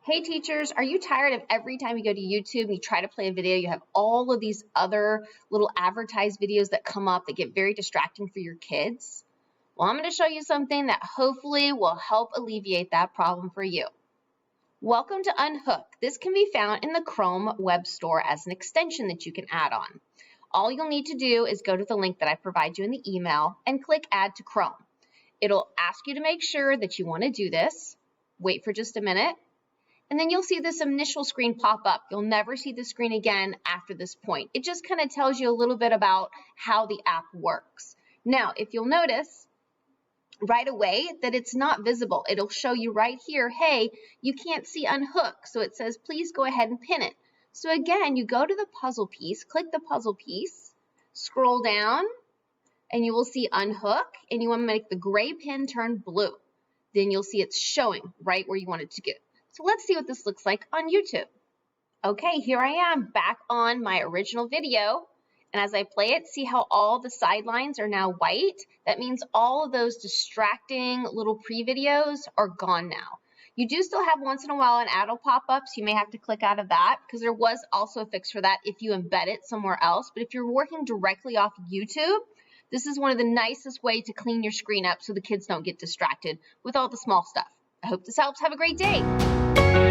Hey teachers, are you tired of every time you go to YouTube and you try to play a video, you have all of these other little advertised videos that come up that get very distracting for your kids? Well, I'm going to show you something that hopefully will help alleviate that problem for you. Welcome to Unhook. This can be found in the Chrome web store as an extension that you can add on. All you'll need to do is go to the link that I provide you in the email and click Add to Chrome. It'll ask you to make sure that you want to do this. Wait for just a minute. And then you'll see this initial screen pop up. You'll never see the screen again after this point. It just kind of tells you a little bit about how the app works. Now, if you'll notice right away that it's not visible, it'll show you right here, hey, you can't see Unhook. So it says, please go ahead and pin it. So again, you go to the puzzle piece, click the puzzle piece, scroll down, and you will see Unhook, and you want to make the gray pin turn blue. Then you'll see it's showing right where you want it to go. So let's see what this looks like on YouTube. Okay, here I am back on my original video. And as I play it, see how all the sidelines are now white? That means all of those distracting little pre-videos are gone now. You do still have once in a while an ad will pop up, so you may have to click out of that because there was also a fix for that if you embed it somewhere else. But if you're working directly off YouTube, this is one of the nicest ways to clean your screen up so the kids don't get distracted with all the small stuff. I hope this helps. Have a great day.